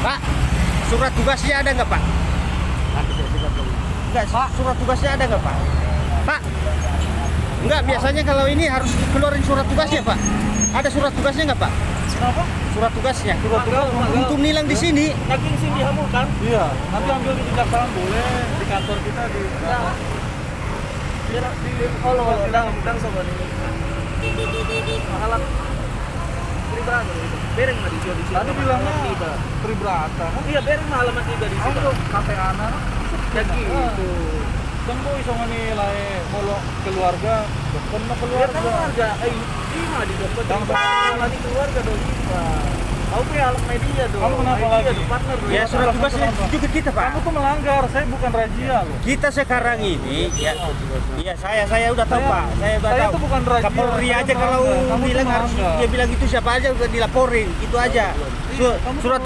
Pak, surat tugasnya ada nggak Pak? Enggak, surat tugasnya ada nggak Pak? Pak, enggak, biasanya kalau ini harus keluarin surat tugasnya Pak. Ada surat tugasnya nggak Pak? Kenapa? Surat tugasnya. Surat tugas Untuk nilang di sini. daging sih dihamurkan. Iya, nanti ambil di kejaksaan boleh, di kantor kita di. Nah, kalau udang sobat ini. Mahalan Tribrata itu. Bereng mah dijual di sini. Tadi bilangnya Tribrata. Iya, bereng mah halaman 3 di sini. Aku kafe anak. Daging itu. Tunggu iso nilai molo keluarga, dokter keluarga. Lima di dokter. Lagi keluarga dong. Aku punya alat media dong. Kamu kenapa lagi? Partner dong. Ya surat tugasnya juga kita Pak. Kamu tuh melanggar, saya bukan razia loh. Kita sekarang ini, ya, iya saya udah tahu Pak. Saya udah Saya tahu. itu bukan razia. Kapolri aja Kamu kalau melanggar. bilang harus dia bilang itu siapa aja udah dilaporin, itu aja. Surat